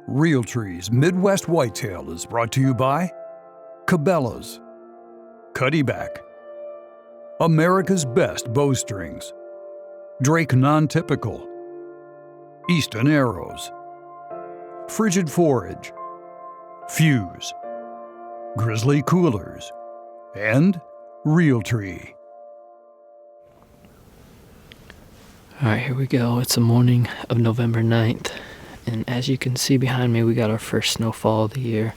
Realtree's Midwest Whitetail is brought to you by Cabela's, Cuddyback, America's Best Bowstrings, Drake Non-Typical, Easton Arrows, Frigid Forage, Fuse, Grizzly Coolers, and Realtree. Alright, here we go. It's the morning of November 9th. And as you can see behind me, we got our first snowfall of the year.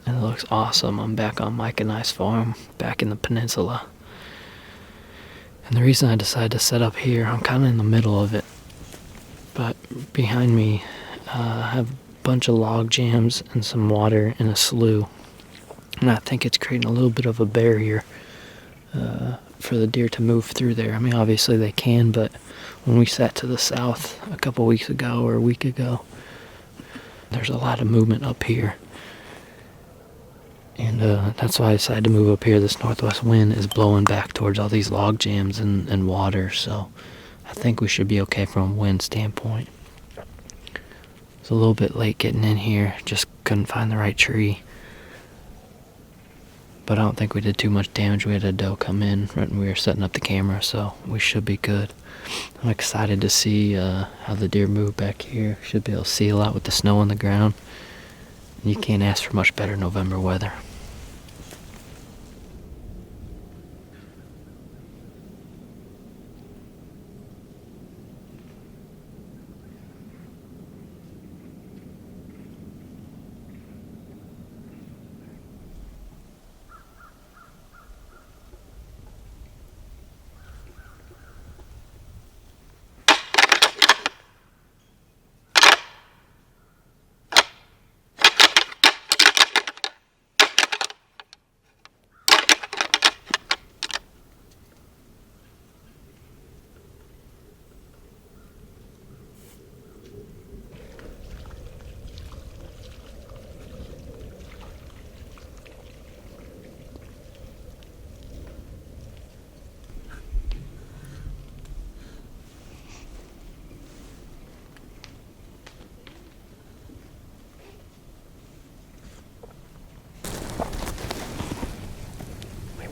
And it looks awesome. I'm back on Mike and I's farm, back in the peninsula. And the reason I decided to set up here, I'm kind of in the middle of it. But behind me, I have a bunch of log jams and some water in a slough. And I think it's creating a little bit of a barrier for the deer to move through there. I mean, obviously they can, but when we sat to the south a couple weeks ago or a week ago, there's a lot of movement up here. And that's why I decided to move up here. This northwest wind is blowing back towards all these log jams and water, so I think we should be okay from a wind standpoint. It's a little bit late getting in here, just couldn't find the right tree. But I don't think we did too much damage. We had a doe come in right when we were setting up the camera, so we should be good. I'm excited to see how the deer move back here. Should be able to see a lot with the snow on the ground. You can't ask for much better November weather.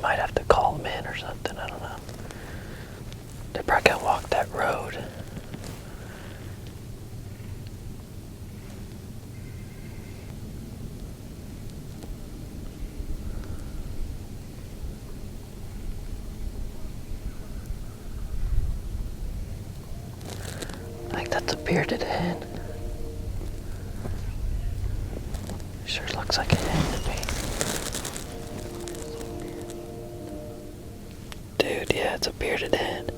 Might have to call them in or something, I don't know. They probably can't walk that road. I think that's a bearded hen. Sure looks like a hen to me. Dude, yeah, it's a bearded hen.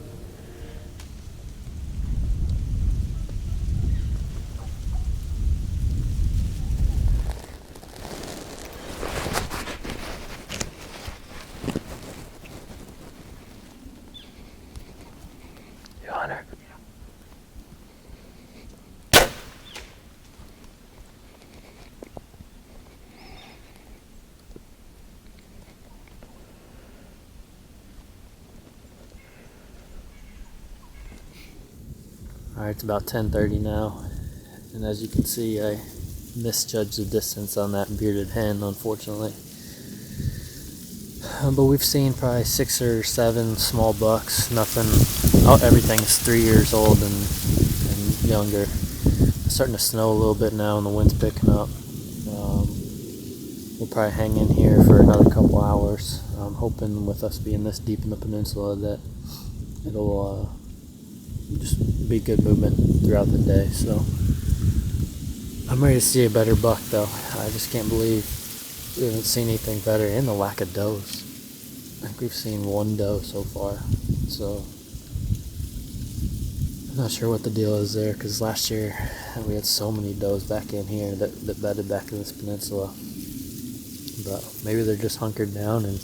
You on her? Alright, it's about 10:30 now, and as you can see, I misjudged the distance on that bearded hen, unfortunately. But we've seen probably 6 or 7 small bucks, nothing, everything's 3 years old and younger. It's starting to snow a little bit now and the wind's picking up. We'll probably hang in here for another couple hours. I'm hoping with us being this deep in the peninsula that it'll just be good movement throughout the day. So I'm ready to see a better buck though. I just can't believe we haven't seen anything better, and the lack of does. I think we've seen one doe so far, so I'm not sure what the deal is there, because last year we had so many does back in here that bedded back in this peninsula. But maybe they're just hunkered down and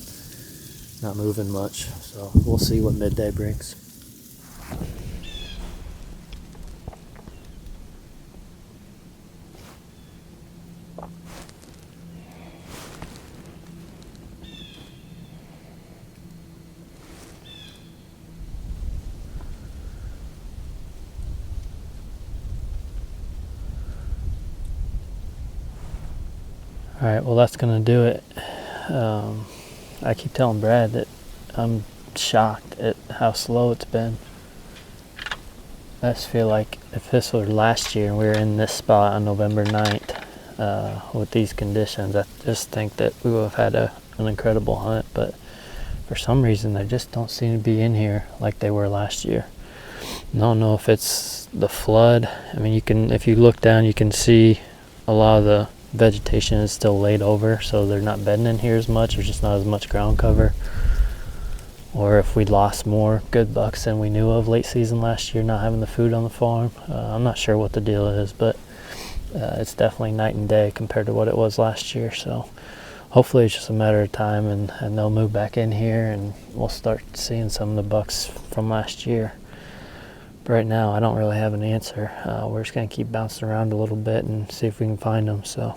not moving much, so we'll see what midday brings. All right, well, that's gonna do it. I keep telling Brad that I'm shocked at how slow it's been. I just feel like if this were last year and we were in this spot on November 9th with these conditions, I just think that we would have had an incredible hunt. But for some reason, they just don't seem to be in here like they were last year. I don't know if it's the flood. I mean, if you look down, you can see a lot of the vegetation is still laid over, so they're not bedding in here as much. There's just not as much ground cover. Or if we lost more good bucks than we knew of late season last year, not having the food on the farm. I'm not sure what the deal is, but it's definitely night and day compared to what it was last year. So hopefully it's just a matter of time, and they'll move back in here and we'll start seeing some of the bucks from last year. But right now, I don't really have an answer. We're just going to keep bouncing around a little bit and see if we can find them. So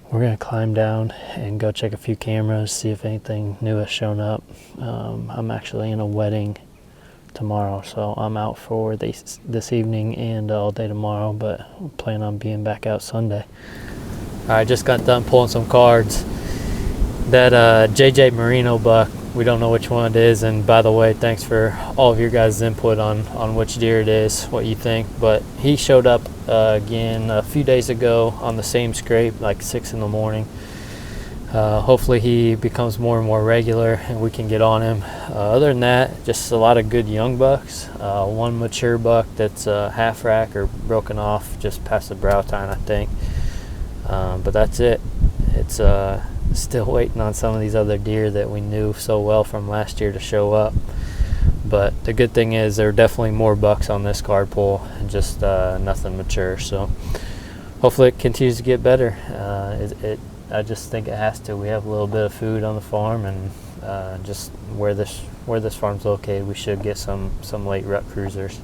we're going to climb down and go check a few cameras, see if anything new has shown up. I'm actually in a wedding tomorrow, so I'm out for this evening and all day tomorrow, but I plan on being back out Sunday. I just got done pulling some cards. That JJ Marino buck, we don't know which one it is, and by the way, thanks for all of your guys' input on which deer it is, what you think. But he showed up again a few days ago on the same scrape, like 6 in the morning. Hopefully he becomes more and more regular and we can get on him. Other than that, just a lot of good young bucks. One mature buck that's half rack or broken off just past the brow tine, I think. But that's it. It's still waiting on some of these other deer that we knew so well from last year to show up. But the good thing is there are definitely more bucks on this card pull, and just nothing mature. So hopefully it continues to get better. I just think it has to. We have a little bit of food on the farm, and just where this farm's located, we should get some late rut cruisers.